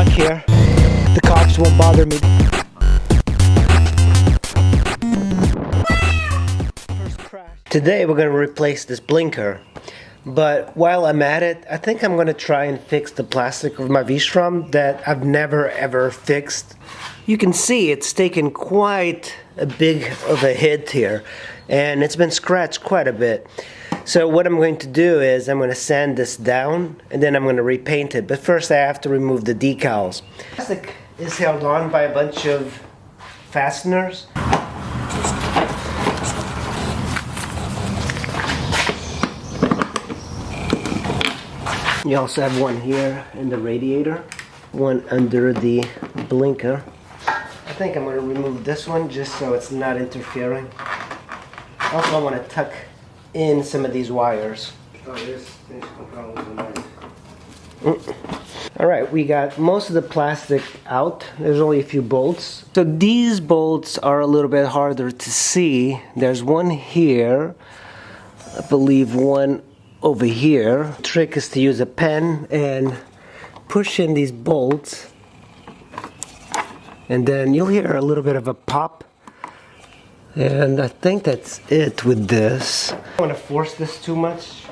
stuck here. The cops won't bother me. Today we're going to replace this blinker. But while I'm at it, I think I'm going to try and fix the plastic of my V-Strom that I've never ever fixed. You can see it's taken quite a big of a hit here, and it's been scratched quite a bit. So what I'm going to do is I'm going to sand this down and then I'm going to repaint it. But first I have to remove the decals. The plastic is held on by a bunch of fasteners. You also have one here in the radiator, one under the blinker. I think I'm going to remove this one just so it's not interfering. Also, I want to tuck in some of these wires. Alright, we got most of the plastic out. There's only a few bolts. So these bolts are a little bit harder to see. There's one here, I believe one over here. The trick is to use a pen and push in these bolts, and then you'll hear a little bit of a pop, and I think that's it with this. I don't want to force this too much,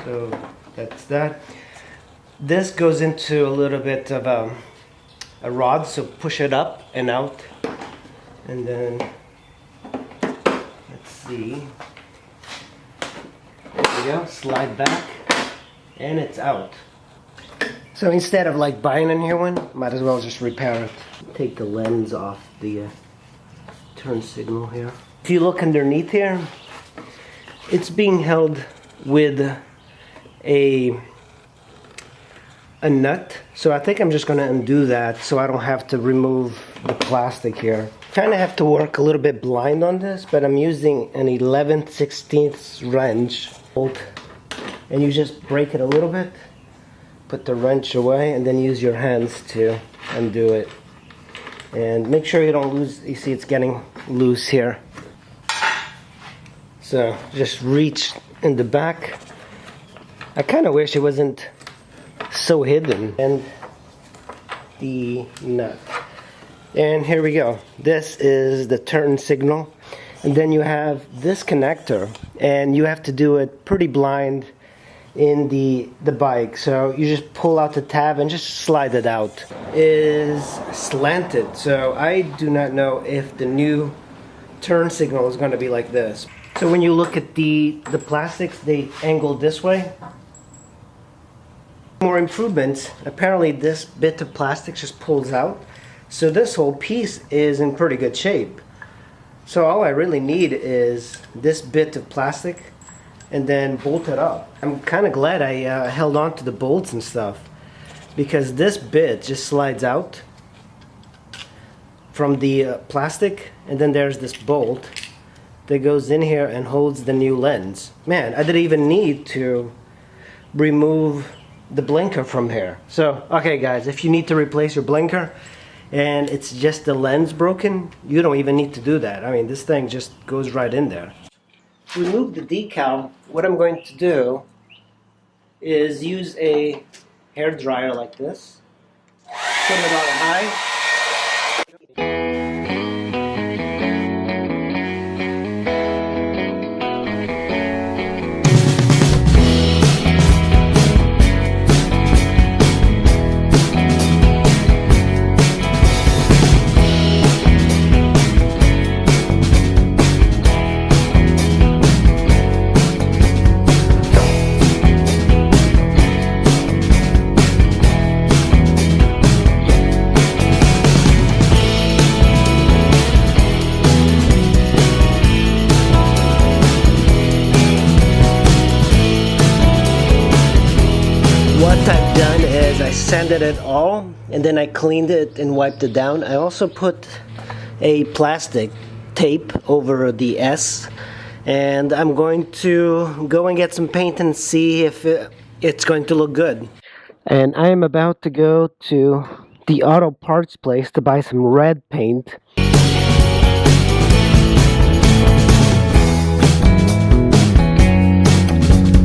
so that's that. This goes into a little bit of a rod, so push it up and out, and then let's see. There we go, slide back, and it's out. So instead of like buying a new one, might as well just repair it. Take the lens off the turn signal here. If you look underneath here, it's being held with a nut. So I think I'm just going to undo that so I don't have to remove the plastic here. Kind of have to work a little bit blind on this, but I'm using an 11/16 wrench bolt, and you just break it a little bit, put the wrench away, and then use your hands to undo it. And make sure you don't lose, you see it's getting loose here. So just reach in the back. I kind of wish it wasn't so hidden. And the nut. And here we go. This is the turn signal. And then you have this connector, and you have to do it pretty blind in the bike. So you just pull out the tab and just slide it out. It is slanted, so I do not know if the new turn signal is going to be like this. So when you look at the plastics, they angle this way. More improvements. Apparently this bit of plastic just pulls out, so this whole piece is in pretty good shape. So all I really need is this bit of plastic and then bolt it up. I'm kind of glad I held on to the bolts and stuff, because this bit just slides out from the plastic, and then there's this bolt that goes in here and holds the new lens. Man, I didn't even need to remove the blinker from here. So, okay guys, if you need to replace your blinker and it's just the lens broken, you don't even need to do that. I mean, this thing just goes right in there. To remove the decal, what I'm going to do is use a hair dryer like this. Put it on high. What I've done is I sanded it all, and then I cleaned it and wiped it down. I also put a plastic tape over the S, and I'm going to go and get some paint and see if it's going to look good. And I am about to go to the auto parts place to buy some red paint.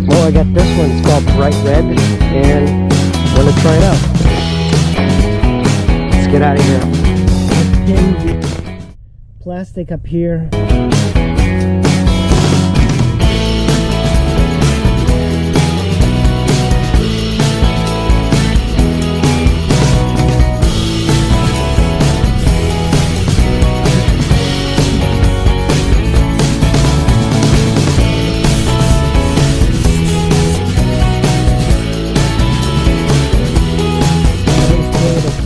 Well, I got this one, it's called Bright Red, and I'm going to try it out. get out of here. I pinned the plastic up here.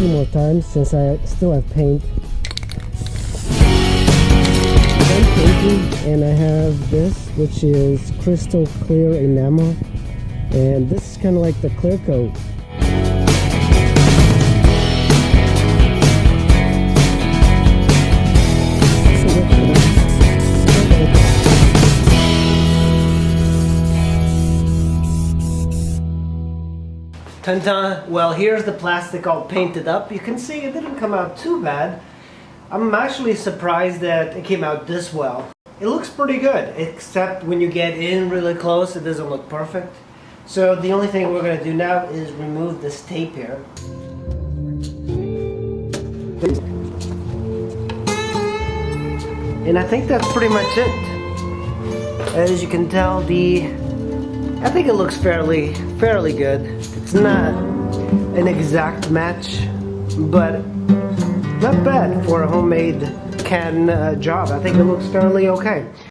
More times since I still have paint. I'm painting, and I have this, which is crystal clear enamel, and this is kind of like the clear coat. Tan-tan. Well, here's the plastic all painted up. You can see it didn't come out too bad. I'm actually surprised that it came out this well. It looks pretty good, except when you get in really close, it doesn't look perfect. So the only thing we're going to do now is remove this tape here. And I think that's pretty much it. As you can tell, I think it looks fairly good. It's not an exact match, but not bad for a homemade can job. I think it looks fairly okay.